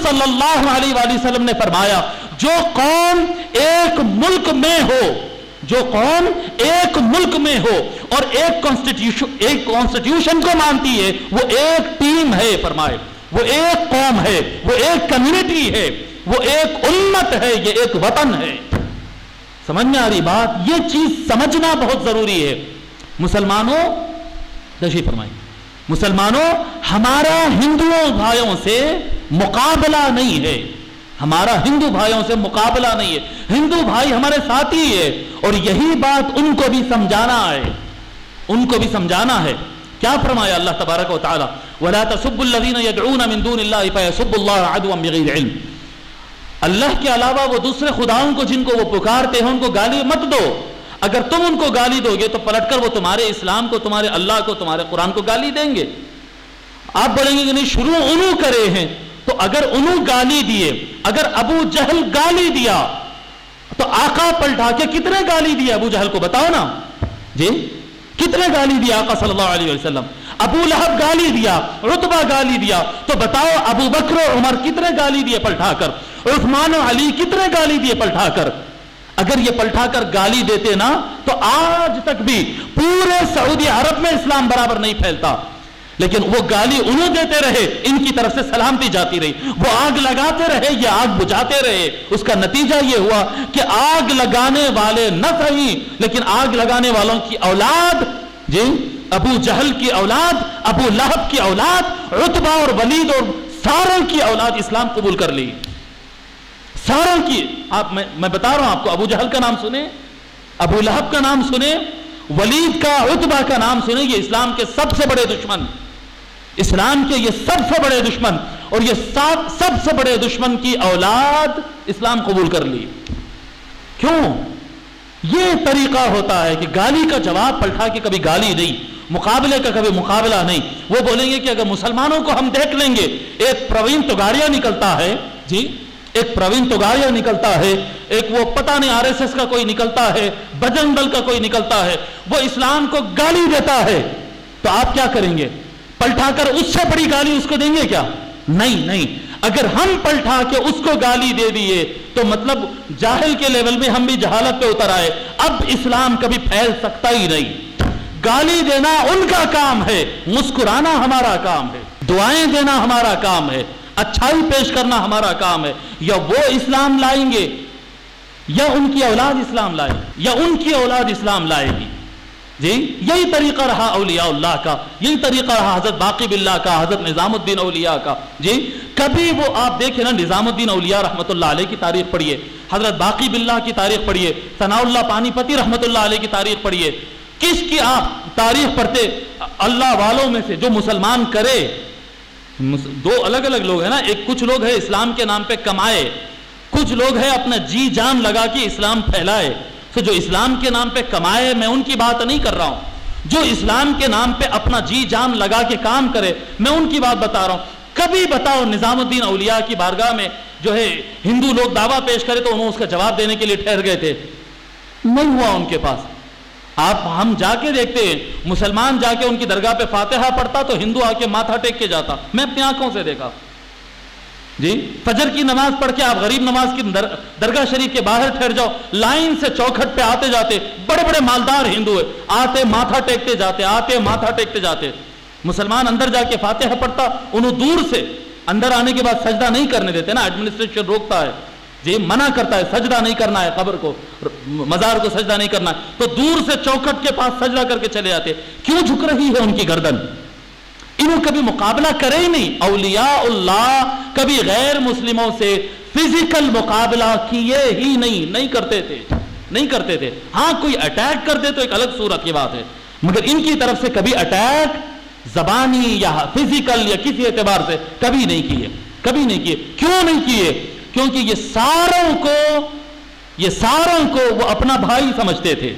सल्लल्लाहु अलैहि वसल्लम ने फरमाया, जो कौम एक मुल्क में हो, जो कौम एक मुल्क में हो और एक कॉन्स्टिट्यूशन को मानती है, वो एक टीम है। फरमाए वो एक कौम है, वो एक कम्युनिटी है, वो एक उम्मत है, ये एक वतन है। समझ में आ रही बात? ये चीज समझना बहुत जरूरी है। मुसलमानों, तशरीफ फरमाइए। मुसलमानों, हमारा हिंदुओं भाइयों से मुकाबला नहीं है, हमारा हिंदू भाइयों से मुकाबला नहीं है। हिंदू भाई हमारे साथी है और यही बात उनको भी समझाना है, उनको भी समझाना है। क्या फरमाया अल्लाह तबारक व तआला, वला तसुब्बुल लज़ीना यदऊना मिन दूनिल्लाहि फयसुब्बुल्लाह अदवन बिगैरि इल्म। अल्लाह के अलावा वो दूसरे खुदाओं को जिनको वो पुकारते हैं उनको गाली मत दो। अगर तुम उनको गाली दोगे तो पलटकर वो तुम्हारे इस्लाम को, तुम्हारे अल्लाह को, तुम्हारे कुरान को गाली देंगे। आप बोलेंगे कि नहीं, शुरू उन्हों करे हैं, तो अगर उन्हों गाली दिए, अगर अबू जहल गाली दिया तो आका पलटा के कितने गाली दिए अबू जहल को? बताओ ना जी, कितने गाली दिया आका सल्लल्लाहु अलैहि वसल्लम? अबू लहब गाली दिया, रुतबा गाली दिया, तो बताओ अबू बकर और उमर कितने गाली दिए पलटाकर? उस्मान और अली कितने गाली दिए पलटाकर? अगर ये पलटाकर गाली देते ना तो आज तक भी पूरे सऊदी अरब में इस्लाम बराबर नहीं फैलता। लेकिन वो गाली उन्हें देते रहे, इनकी तरफ से सलामती जाती रही। वो आग लगाते रहे, ये आग बुझाते रहे। उसका नतीजा ये हुआ कि आग लगाने वाले न सही, लेकिन आग लगाने वालों की औलाद, जी अबू जहल की औलाद, अबू लहब की औलाद, रुतबा और वलीद और सारों की औलाद इस्लाम कबूल कर ली, सारों की। आप मैं बता रहा हूं आपको, अबू जहल का नाम सुने, अबू लहब का नाम सुने, वलीद का, रुतबा का नाम सुने। ये इस्लाम के सबसे बड़े दुश्मन, इस्लाम के ये सबसे बड़े दुश्मन, और ये सबसे बड़े दुश्मन की औलाद इस्लाम कबूल कर ली। क्यों? ये तरीका होता है कि गाली का जवाब पलटा के कभी गाली नहीं, मुकाबले का कभी मुकाबला नहीं। वो बोलेंगे कि अगर मुसलमानों को हम देख लेंगे, एक प्रवीण तोगाड़िया निकलता है जी, एक प्रवीण तोगाड़िया निकलता है, एक वो पता नहीं आरएसएस का कोई निकलता है, बजरंग दल का कोई निकलता है, वो इस्लाम को गाली देता है, तो आप क्या करेंगे? पलटाकर उससे बड़ी गाली उसको देंगे क्या? नहीं नहीं। अगर हम पलटा के उसको गाली दे दिए तो मतलब जाहिल के लेवल में हम भी जहालत पे उतर आए। अब इस्लाम कभी फैल सकता ही नहीं। गाली देना उनका काम है, मुस्कुराना हमारा काम है, दुआएं देना हमारा काम है, अच्छाई पेश करना हमारा काम है। या वो इस्लाम लाएंगे या उनकी औलाद इस्लाम लाएगी, या उनकी औलाद इस्लाम लाएगी। जी यही तरीका रहा औलियाउल्लाह का, यही तरीका रहा हजरत बाकी बिल्लाह का, हजरत निजामुद्दीन औलिया का। जी कभी वो आप देखें ना, निजामुद्दीन औलिया रहमतुल्लाह अलैह की तारीख पढ़िए, हजरत बाकी बिल्लाह की तारीख पढ़िए, सनाउल्लाह पानीपति रहमतुल्लाह अलैह की तारीख पढ़िए। किसकी आप तारीख पढ़ते? अल्लाह वालों में से जो मुसलमान करे, दो अलग अलग लोग हैं ना, एक कुछ लोग है इस्लाम के नाम पे कमाए, कुछ लोग है अपना जी जान लगा के इस्लाम फैलाए। तो जो इस्लाम के नाम पे कमाए, मैं उनकी बात नहीं कर रहा हूं। जो इस्लाम के नाम पे अपना जी जान लगा के काम करे, मैं उनकी बात बता रहा हूं। कभी बताओ निजामुद्दीन औलिया की बारगाह में जो है हिंदू लोग दावा पेश करे तो उन्होंने उसका जवाब देने के लिए ठहर गए थे? नहीं हुआ उनके पास। आप हम जाके देखते हैं, मुसलमान जाके उनकी दरगाह पे फातिहा पढ़ता तो हिंदू आके माथा टेक के जाता। मैं अपनी आंखों से देखा जी। फजर की नमाज पढ़ के आप गरीब नवाज की दरगाह शरीफ के बाहर ठहर जाओ, लाइन से चौखट पे आते जाते बड़े बड़े मालदार हिंदू है, आते माथा टेकते जाते, आते माथा टेकते जाते। मुसलमान अंदर जाके फातिहा पढ़ता, उन्हें दूर से अंदर आने के बाद सजदा नहीं करने देते ना, एडमिनिस्ट्रेशन रोकता है जी, मना करता है, सजदा नहीं करना है, कब्र को, मजार को सजदा नहीं करना है, तो दूर से चौखट के पास सजदा करके चले जाते। क्यों झुक रही है उनकी गर्दन? इन्हों कभी मुकाबला करे ही नहीं। औलियाउल्लाह कभी गैर मुस्लिमों से फिजिकल मुकाबला किए ही नहीं करते थे, नहीं करते थे। हाँ कोई अटैक कर दे तो एक अलग सूरत की बात है, मगर इनकी तरफ से कभी अटैक जबानी या फिजिकल या किसी एतबार से कभी नहीं किए, कभी नहीं किए। क्यों नहीं किए? क्योंकि ये सारों को वो अपना भाई समझते थे।